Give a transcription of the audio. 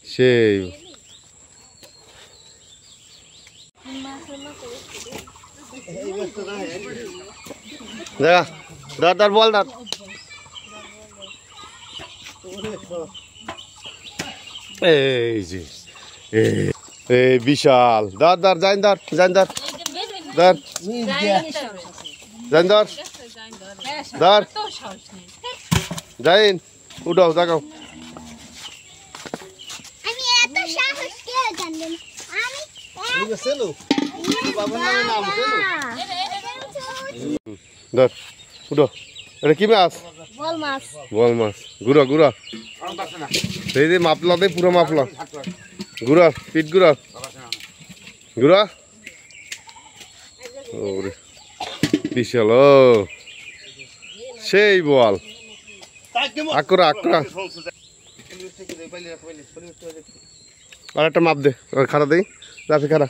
সেই দাদার বল দাদ এই যে এই বিশাল দার দার যাইন দার যাইন দার দার যাইন দার দার যাইন উঠাও দেখাও ধর উঠো এটা কি মাছ বল মাছ গুড়া গুড়া সেই যে মাপলা দে পুরো মাপলা গুড়া পিট গুড়া গুড়া ওরে বিশাল ও সেই বল আকরা আকরা আর একটা মাপ দে খারা দেই রাফি খারা